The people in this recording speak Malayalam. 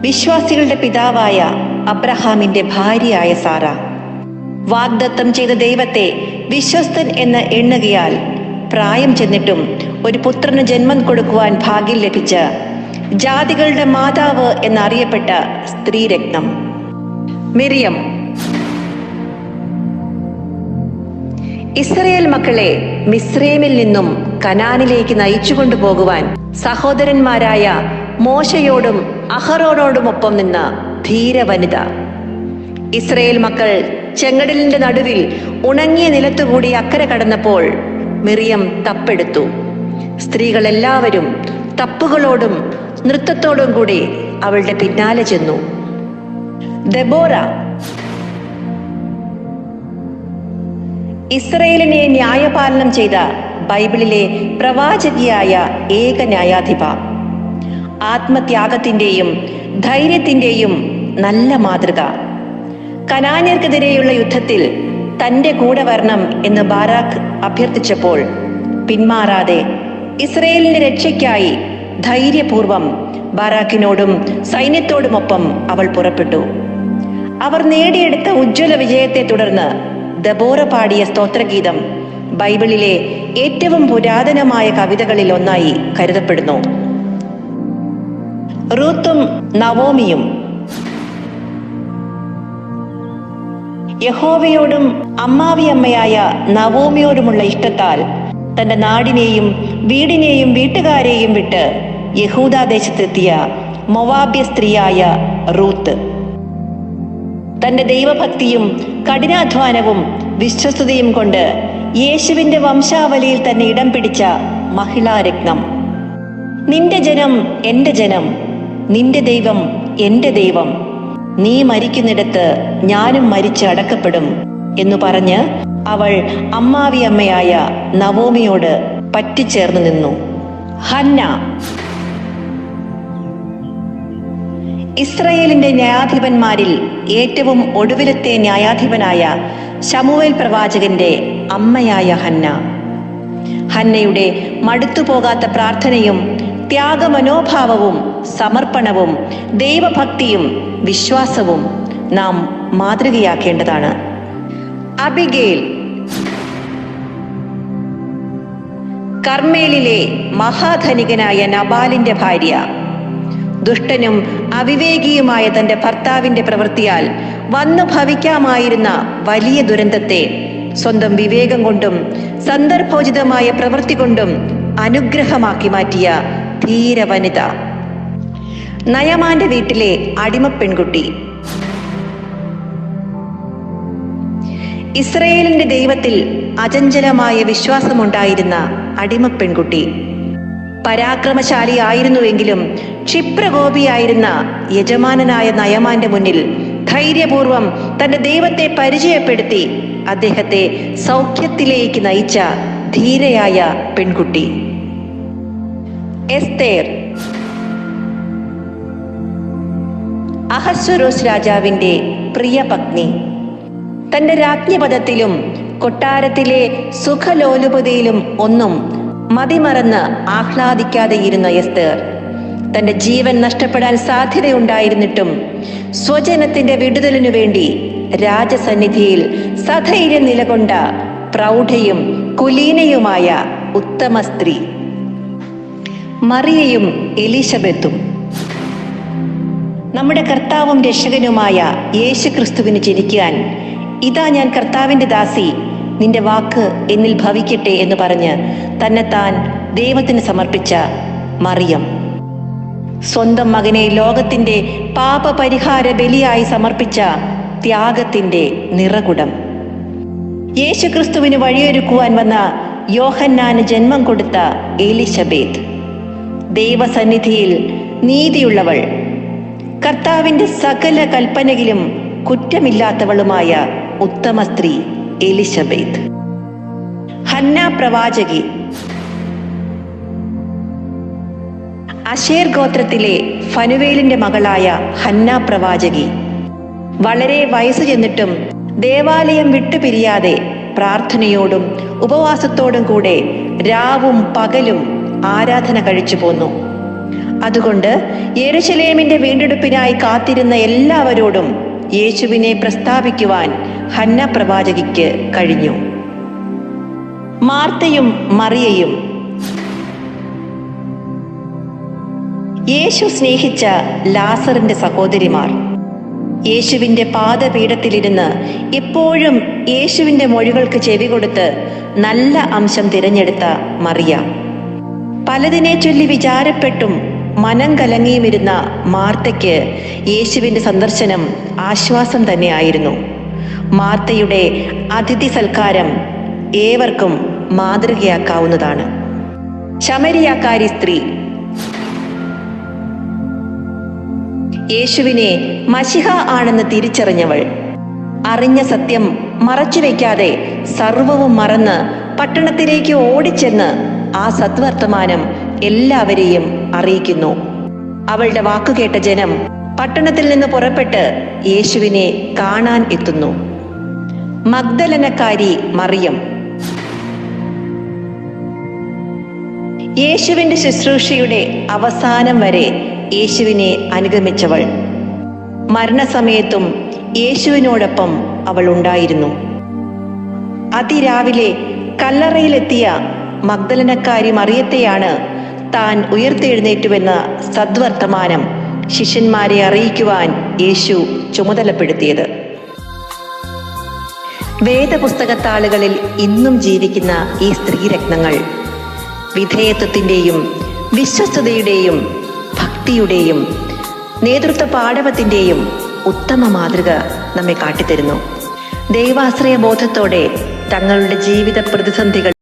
വിശ്വാസികളുടെ പിതാവായ അബ്രഹാമിന്റെ ഭാര്യയായ സാറ. വാഗ്ദത്തം ചെയ്ത ദൈവത്തെ വിശ്വസ്തൻ എന്ന് എണ്ണുകയാൽ പ്രായം ചെന്നിട്ടും ഒരു പുത്രന് ജന്മം കൊടുക്കുവാൻ ഭാഗ്യം ലഭിച്ച ജാതികളുടെ മാതാവ് എന്നറിയപ്പെട്ട സ്ത്രീരത്നം മിറിയം. ഇസ്രയേൽ മക്കളെ മിസ്രൈമിൽ നിന്നും കനാനിലേക്ക് നയിച്ചുകൊണ്ടു പോകുവാൻ സഹോദരന്മാരായ മോശയോടും അഹറോനോടുമൊപ്പം നിന്ന ധീര വനിത. ഇസ്രയേൽ മക്കൾ ചെങ്കടലിന്റെ നടുവിൽ ഉണങ്ങിയ നിലത്തുകൂടി അക്കരെ കടന്നപ്പോൾ മിറിയം തപ്പെടുത്തു. സ്ത്രീകൾ എല്ലാവരും തപ്പുകളോടും നൃത്തത്തോടും കൂടി അവളുടെ പിന്നാലെ ചെന്നു. ദെബോറ. ഇസ്രയേലിനെ ന്യായപാലനം ചെയ്ത ബൈബിളിലെ പ്രവാചകിയായ ഏക ന്യായാധിപ. ആത്മത്യാഗത്തിന്റെയും ധൈര്യത്തിന്റെയും നല്ല മാതൃക. കനാന്യർക്കെതിരെയുള്ള യുദ്ധത്തിൽ തന്റെ കൂടെ വരണം എന്ന് ബാരാക്ക് അഭ്യർത്ഥിച്ചപ്പോൾ പിന്മാറാതെ ഇസ്രയേലിന്റെ രക്ഷയ്ക്കായി ധൈര്യപൂർവം ബാരാക്കിനോടും സൈന്യത്തോടുമൊപ്പം അവൾ പുറപ്പെട്ടു. അവർ നേടിയെടുത്ത ഉജ്ജ്വല വിജയത്തെ തുടർന്ന് ദബോറ പാടിയ സ്തോത്രഗീതം ബൈബിളിലെ ഏറ്റവും പുരാതനമായ കവിതകളിൽ ഒന്നായി കരുതപ്പെടുന്നു. റൂത്തും നവോമിയും. യഹോവയോടും അമ്മാവിയമ്മയായ നവോമിയോടുമുള്ള ഇഷ്ടത്താൽ തന്റെ നാടിനെയും വീടിനെയും വീട്ടുകാരെയും വിട്ട് യഹൂദാദേശത്തെത്തിയ മൊവാബ്യ സ്ത്രീയായ റൂത്ത്. തന്റെ ദൈവഭക്തിയും കഠിനാധ്വാനവും വിശ്വസ്തയും കൊണ്ട് യേശുവിന്റെ വംശാവലിയിൽ തന്നെ ഇടം പിടിച്ച മഹിളാരത്നം. നിന്റെ ജനം എന്റെ ജനം, നിന്റെ ദൈവം എന്റെ ദൈവം, നീ മരിക്കുന്നിടത്ത് ഞാനും മരിച്ച് അടക്കപ്പെടും എന്നു പറഞ്ഞ് അവൾ അമ്മാവിയമ്മയായ നവോമിയോട് പറ്റിച്ചേർന്നു നിന്നു. ഹന്ന. ഇസ്രയേലിന്റെ ന്യായാധിപന്മാരിൽ ഏറ്റവും ഒടുവിലത്തെ ന്യായാധിപനായ ശമൂവേൽ പ്രവാചകന്റെ അമ്മയായ ഹന്ന. ഹന്നയുടെ മടുത്തുപോകാത്ത പ്രാർത്ഥനയും ത്യാഗമനോഭാവവും സമർപ്പണവും ദൈവഭക്തിയും വിശ്വാസവും നാം മാതൃകയാക്കേണ്ടതാണ്. അബിഗേൽ. കർമ്മേലിലെ മഹാധനികനായ നബാലിന്റെ ഭാര്യ. ദുഷ്ടനും അവിവേകിയുമായ തന്റെ ഭർത്താവിന്റെ പ്രവൃത്തിയാൽ വന്നു ഭവിക്കാമായിരുന്ന വലിയ ദുരന്തത്തെ സ്വന്തം വിവേകം കൊണ്ടും സന്ദർഭോചിതമായ പ്രവൃത്തി കൊണ്ടും അനുഗ്രഹമാക്കി മാറ്റിയ ധീര വനിത. നയമാന്റെ വീട്ടിലെ അടിമ പെൺകുട്ടി. ഇസ്രയേലിന്റെ ദൈവത്തിൽ അചഞ്ചലമായ വിശ്വാസമുണ്ടായിരുന്ന അടിമ പെൺകുട്ടി. പരാക്രമശാലിയായിരുന്നുവെങ്കിലും ക്ഷിപ്രകോപിയായിരുന്ന യജമാനനായ നയമാന്റെ മുന്നിൽ ധൈര്യപൂർവം തന്റെ ദൈവത്തെ പരിചയപ്പെടുത്തി അദ്ദേഹത്തെ സൗഖ്യത്തിലേക്ക് നയിച്ച ധീരയായ പെൺകുട്ടി. എസ്തേർ. അഹസ്വരോസ് രാജാവിന്റെ പ്രിയ പത്നി. തന്റെ രാജ്ഞിപദത്തിലും കൊട്ടാരത്തിലെ സുഖലോലുപതയിലും ഒന്നും മതിമറന്ന് ആഹ്ലാദിക്കാതെയിരുന്ന എസ്തേർ തന്റെ ജീവൻ നഷ്ടപ്പെടാൻ സാധ്യതയുണ്ടായിരുന്നിട്ടും സ്വജനത്തിന്റെ വിടുതലിനു വേണ്ടി രാജസന്നിധിയിൽ സധൈര്യം നിലകൊണ്ട പ്രൗഢയും കുലീനയുമായ ഉത്തമ സ്ത്രീ. മറിയയും എലിശബത്തും. നമ്മുടെ കർത്താവും രക്ഷകനുമായ യേശു ക്രിസ്തുവിന് ജനിക്കാൻ ഇതാ ഞാൻ കർത്താവിന്റെ ദാസി, നിന്റെ വാക്ക് എന്നിൽ ഭവിക്കട്ടെ എന്ന് പറഞ്ഞ് തന്നെത്താൻ ദൈവത്തിന് സമർപ്പിച്ച മറിയം. സ്വന്തം മകനെ ലോകത്തിന്റെ പാപപരിഹാര ബലിയായി സമർപ്പിച്ച ത്യാഗത്തിന്റെ നിറകുടം. യേശു ക്രിസ്തുവിന് വഴിയൊരുക്കുവാൻ വന്ന യോഹന്നാന് ജന്മം കൊടുത്ത എലിശബേത്ത്. ദൈവസന്നിധിയിൽ നീതിയുള്ളവൾ, കർത്താവിന്റെ സകല കൽപ്പനയിലും കുറ്റമില്ലാത്തവളുമായ ഉത്തമ സ്ത്രീ എലിശബേത്ത്. ഹന്ന പ്രവാചകി. അശേർ ഗോത്രത്തിലെ ഫനുവേലിന്റെ മകളായ ഹന്ന പ്രവാചകി. വളരെ വയസ്സു ചെന്നിട്ടും ദേവാലയം വിട്ടുപിരിയാതെ പ്രാർത്ഥനയോടും ഉപവാസത്തോടും കൂടെ രാവും പകലും ആരാധന കഴിച്ചു പോന്നു. അതുകൊണ്ട് യെരൂശലേമിന്റെ വീണ്ടെടുപ്പിനായി കാത്തിരുന്ന എല്ലാവരോടും യേശുവിനെ പ്രസ്താവിക്കുവാൻ ഹന്ന പ്രവാചകിക്ക് കഴിഞ്ഞു. മാർത്തയും മറിയയും. യേശു സ്നേഹിച്ച ലാസറിന്റെ സഹോദരിമാർ. യേശുവിന്റെ പാദപീഠത്തിലിരുന്ന് എപ്പോഴും യേശുവിന്റെ മൊഴികൾക്ക് ചെവി കൊടുത്ത് നല്ല അംശം തിരഞ്ഞെടുത്ത മറിയ. പലതിനെ ചൊല്ലി വിചാരപ്പെട്ടും മനം കലങ്ങിയുമിരുന്ന മാർത്തയ്ക്ക് യേശുവിന്റെ സന്ദർശനം ആശ്വാസം തന്നെയായിരുന്നു. മാർത്തയുടെ അതിഥി സൽക്കാരം ഏവർക്കും മാതൃകയാക്കാവുന്നതാണ്. ശമരിയാക്കാരി സ്ത്രീ. യേശുവിനെ മശിഹ ആണെന്ന് തിരിച്ചറിഞ്ഞവൾ. അറിഞ്ഞ സത്യം മറച്ചുവെക്കാതെ സർവവും മറന്ന് പട്ടണത്തിലേക്ക് ഓടിച്ചെന്ന് ആ സദ്വർത്തമാനം എല്ലാവരെയും അറിയിക്കുന്നു. അവളുടെ വാക്കുകേട്ട ജനം പട്ടണത്തിൽ നിന്ന് പുറപ്പെട്ട് യേശുവിനെ കാണാൻ എത്തുന്നു. മഗ്ദലനക്കാരി മറിയം. യേശുവിന്റെ ശുശ്രൂഷയുടെ അവസാനം വരെ യേശുവിനെ അനുഗമിച്ചവൾ. മരണസമയത്തും യേശുവിനോടൊപ്പം അവൾ ഉണ്ടായിരുന്നു. അതിരാവിലെ കല്ലറയിലെത്തിയ മഗ്ദലനക്കാരി മറിയത്തെയാണ് താൻ ഉയർത്തെഴുന്നേറ്റുവെന്ന സദ്വർത്തമാനം ശിഷ്യന്മാരെ അറിയിക്കുവാൻ യേശു ചുമതലപ്പെടുത്തിയത്. വേദപുസ്തകത്താളുകളിൽ ഇന്നും ജീവിക്കുന്ന ഈ സ്ത്രീരത്നങ്ങൾ വിധേയത്വത്തിൻ്റെയും വിശ്വസ്തതയുടെയും ഭക്തിയുടെയും നേതൃത്വ പാടവത്തിൻ്റെയും ഉത്തമ മാതൃക നമ്മെ കാട്ടിത്തരുന്നു. ദൈവാശ്രയ ബോധത്തോടെ തങ്ങളുടെ ജീവിത പ്രതിസന്ധികൾ